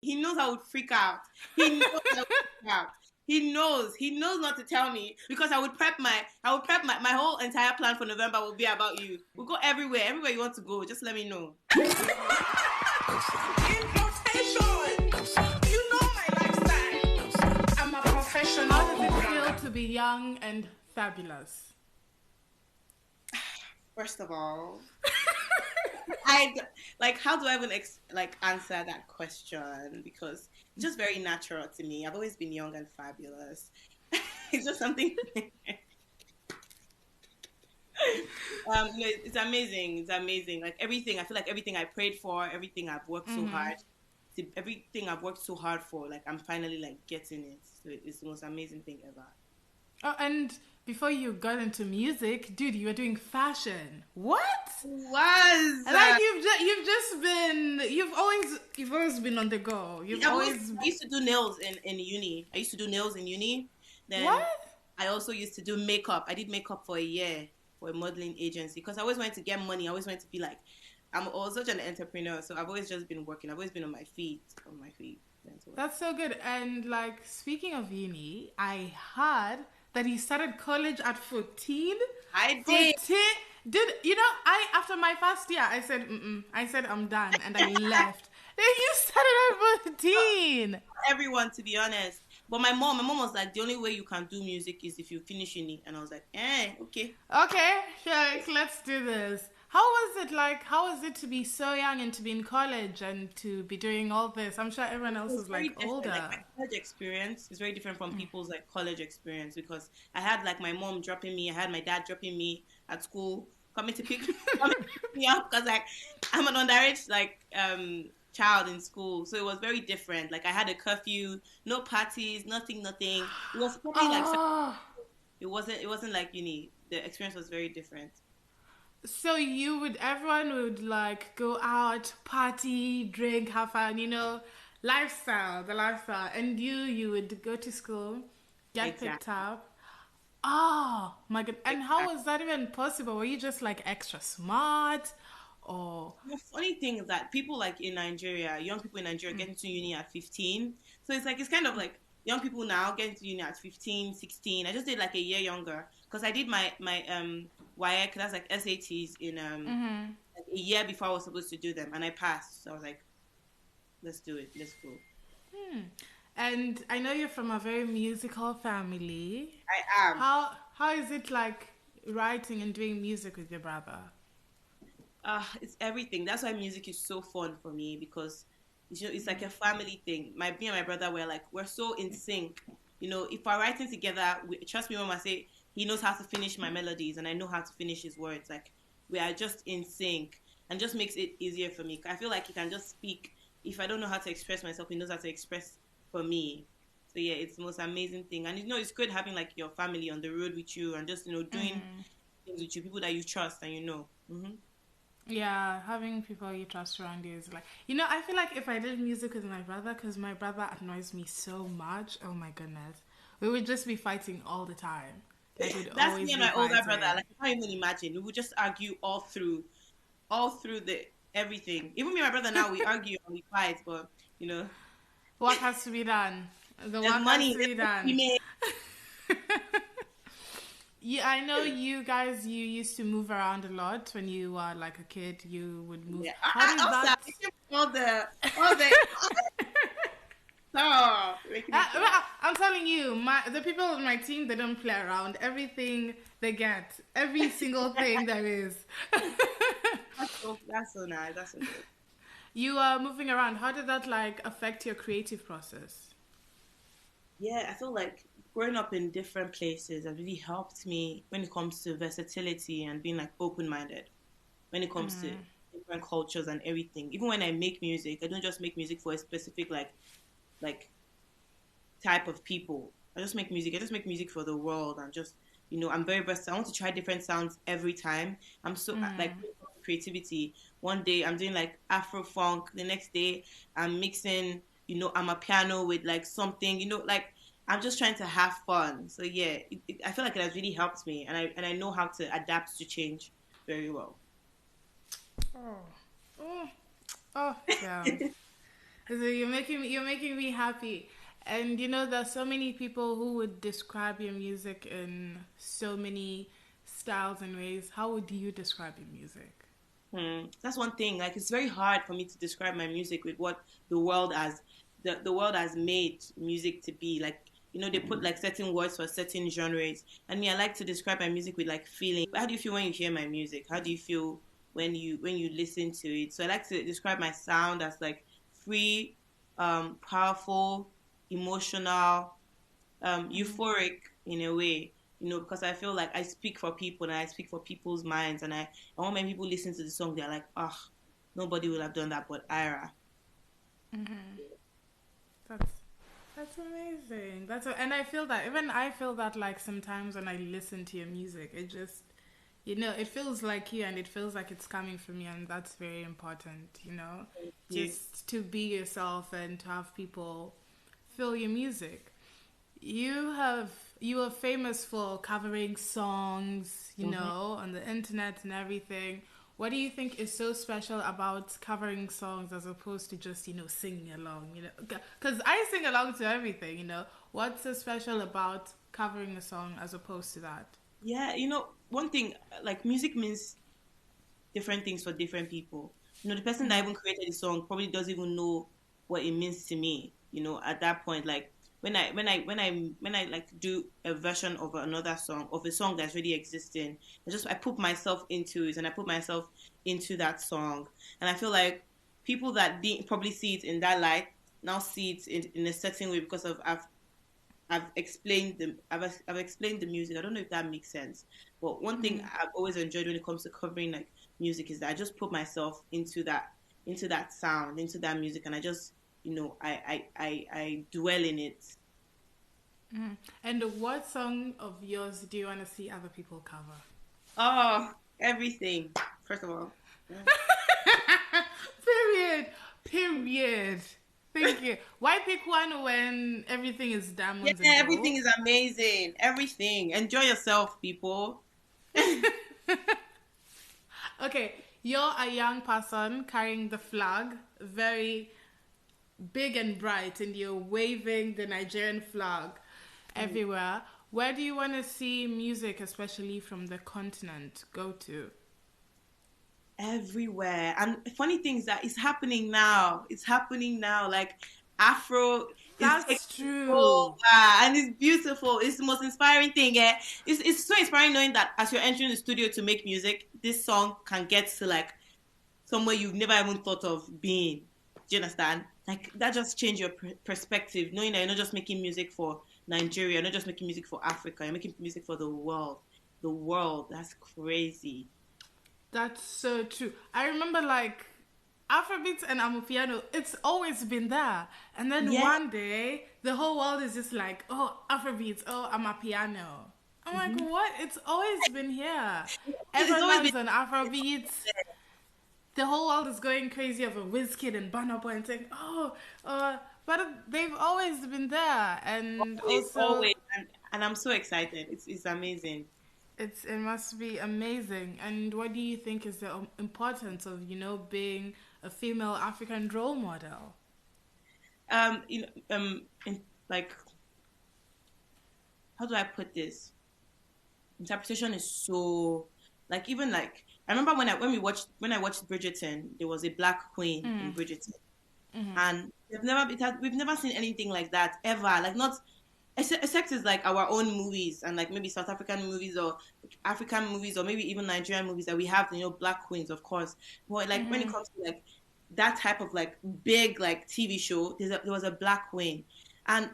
He knows I would freak out. He knows I would freak out. He knows not to tell me because my whole entire plan for November will be about you. We'll go everywhere you want to go. Just let me know. In profession, you know my lifestyle. I'm a professional. How does it feel to be young and fabulous? First of all, I like. How do I even answer that question? Because it's just very natural to me. I've always been young and fabulous. It's just something. It's amazing. It's amazing. Like everything, I feel like everything I prayed for, everything I've worked so hard, everything I've worked so hard for, like I'm finally like getting it. So it's the most amazing thing ever. Oh, and before you got into music, dude, you were doing fashion. What? Like you've always been on the go. I used to do nails in uni. I used to do nails in uni. Then What? I also used to do makeup. I did makeup for a year for a modeling agency because I always wanted to get money. I always wanted to be like, I'm also such an entrepreneur. So I've always just been working. I've always been on my feet. That's so good. And like speaking of uni, I heard that he started college at 14. I did. 14? Dude, you know, after my first year, I said, I said I'm done, and I left. Then you started at 14. Everyone, to be honest. But my mom was like, the only way you can do music is if you finish uni. And I was like, okay. Okay, sure, let's do this. How was it like? How is it to be so young and to be in college and to be doing all this? I'm sure everyone else is like older. Like my college experience is very different from people's like college experience because I had like my mom dropping me, I had my dad dropping me at school, coming to pick me up because like I'm an underage child in school, so it was very different. Like I had a curfew, no parties, nothing. It was probably like it wasn't like uni. The experience was very different. So everyone would like go out, party, drink, have fun, the lifestyle. And you would go to school, get picked up. Oh my God. And how was that even possible? Were you just like extra smart or? The funny thing is that people like in Nigeria, young people in Nigeria get into uni at 15. So it's kind of like young people now get into uni at 15, 16. I just did like a year younger because I did my WAEC, that's like SATs in like a year before I was supposed to do them, and I passed. So I was like, let's do it. Let's go. And I know you're from a very musical family. I am. How is it like writing and doing music with your brother? It's everything. That's why music is so fun for me because it's like a family thing. Me and my brother we're so in sync. If we're writing together, trust me when I say he knows how to finish my melodies and I know how to finish his words. Like we are just in sync and just makes it easier for me. I feel like he can just speak. If I don't know how to express myself, he knows how to express for me. So yeah, it's the most amazing thing. And it's good having like your family on the road with you and just doing things with you, people that you trust and Yeah, having people you trust around you is like, I feel like if I did music with my brother, because my brother annoys me so much, oh my goodness, we would just be fighting all the time. That's me and my older brother. Like I can't even imagine. We would just argue all through the everything. Even me and my brother now, we argue and we fight, but what has to be done? There's money has to be done. Yeah, I know you guys. You used to move around a lot when you were like a kid. You would move. Yeah. How does that? All the. No, I'm telling you, the people on my team, they don't play around. Everything they get, every single thing there is. That's so nice. That's so good. You are moving around. How did that like affect your creative process? Yeah, I feel like growing up in different places has really helped me when it comes to versatility and being like open-minded. When it comes to different cultures and everything. Even when I make music, I don't just make music for a specific like type of people. I just make music for the world and just I'm very versatile. I want to try different sounds every time. I'm so like creativity. One day I'm doing like Afro funk, the next day I'm mixing I'm a piano with like something, like I'm just trying to have fun. So yeah, I feel like it has really helped me and I know how to adapt to change very well. Oh yeah. So you're making me happy. And you know, there's so many people who would describe your music in so many styles and ways. How would you describe your music? That's one thing. Like it's very hard for me to describe my music with what the world has the world has made music to be. Like they put like certain words for certain genres, and me, I like to describe my music with like feeling. How do you feel when you hear my music? How do you feel when you listen to it? So I like to describe my sound as like free, powerful, emotional, euphoric in a way, because I feel like I speak for people and I speak for people's minds, and want when people listen to the song, they're like, oh, nobody would have done that but Ayra. That's that's amazing. And I feel that even I feel that like sometimes when I listen to your music, it just it feels like you and it feels like it's coming from you, and that's very important. Yeah. Just to be yourself and to have people feel your music. You are famous for covering songs, Hmm. on the internet and everything. What do you think is so special about covering songs as opposed to just, singing along, Because I sing along to everything. What's so special about covering a song as opposed to that? Yeah, one thing, like music means different things for different people. The person that even created the song probably doesn't even know what it means to me. At that point, like when I like do a version of another song of a song that's already existing, I put myself into it and I put myself into that song, and I feel like people that didn't probably see it in that light now see it in a certain way because of I've explained the music. I don't know if that makes sense. But one thing I've always enjoyed when it comes to covering like music is that I just put myself into that sound, into that music, and I just I dwell in it. And what song of yours do you want to see other people cover? Oh, everything. First of all. Yeah. Period. Period. Thank you. Why pick one when everything is Yeah, diamonds and everything gold? is amazing. Everything. Enjoy yourself, people. Okay, you're a young person carrying the flag, very big and bright, and you're waving the Nigerian flag everywhere. Where do you want to see music, especially from the continent, go to? Everywhere. And funny thing is that it's happening now. It's happening now. Like Afro is taking That's true. over, and it's beautiful. It's the most inspiring thing. Yeah, it's so inspiring knowing that as you're entering the studio to make music, this song can get to like somewhere you've never even thought of being. Do you understand? Like that just changed your perspective, knowing that you're not just making music for Nigeria, you're not just making music for Africa, you're making music for the world. The world. That's crazy. That's so true. I remember like Afrobeats and Amapiano, it's always been there. And then Yeah. one day, the whole world is just like, oh, Afrobeats, oh, Amapiano. I'm like, Mm-hmm. what? It's always been here. It's always been. Everyone's on Afrobeats. The whole world is going crazy over Wizkid and Burna Boy and saying, oh, but they've always been there. And Always, also, always, and I'm so excited. It's amazing. it must be amazing. And what do you think is the importance of being a female African role model? Like, how do I put this? Interpretation is so like even like I remember when I watched Bridgerton, there was a black queen in Bridgerton, and we've never seen anything like that ever. Like not except it's like our own movies and like maybe South African movies or African movies or maybe even Nigerian movies that we have, black queens, of course. But like when it comes to like that type of like big like TV show, there was a black queen, and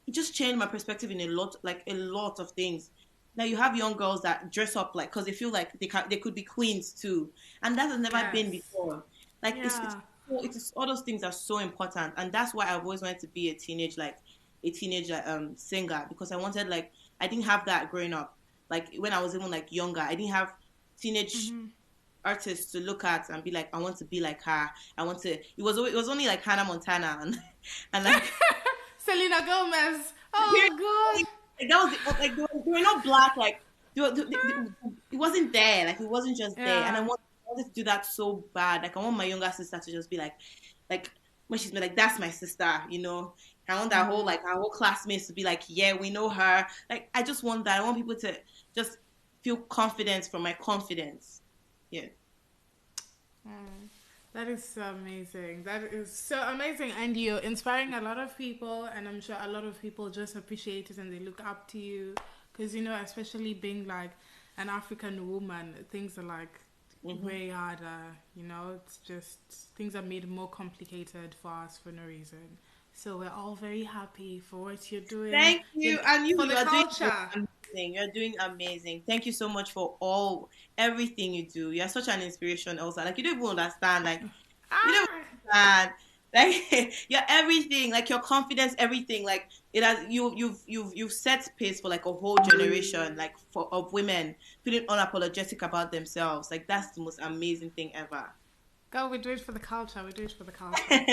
it just changed my perspective in a lot of things. Now you have young girls that dress up like because they feel like they could be queens too, and that has never been Yes. before. Like Yeah. it's all those things are so important, and that's why I've always wanted to be a teenage singer because I wanted like I didn't have that growing up. Like when I was even like younger, I didn't have teenage artists to look at and be like, I want to be like her. I want to. It was only like Hannah Montana and like Selena Gomez. Oh God. like, that was they were not black like it wasn't there like it wasn't just there and Yeah. I wanted to do that so bad like I want my younger sister to just be like when she's been like, that's my sister, you know. I want that whole Mm, like our whole classmates to be like, yeah, we know her. Like I just want that. I want people to just feel confidence from my confidence. Yeah. mm. That is so amazing. That is so amazing. And you're inspiring a lot of people, and I'm sure a lot of people just appreciate it and they look up to you. Because, you know, especially being like an African woman, things are like Hmm. way harder. You know, it's just things are made more complicated for us for no reason. So we're all very happy for what you're doing Thank you. And for you the are doing culture. amazing. You're doing amazing. Thank you so much for everything you do. You're such an inspiration, also. Like you don't even understand. Like you don't Ah! understand. Like you're everything. Like your confidence, everything. Like it has you've set pace for like a whole generation, like for of women feeling unapologetic about themselves. Like that's the most amazing thing ever. Girl, we do it for the culture. We do it for the culture.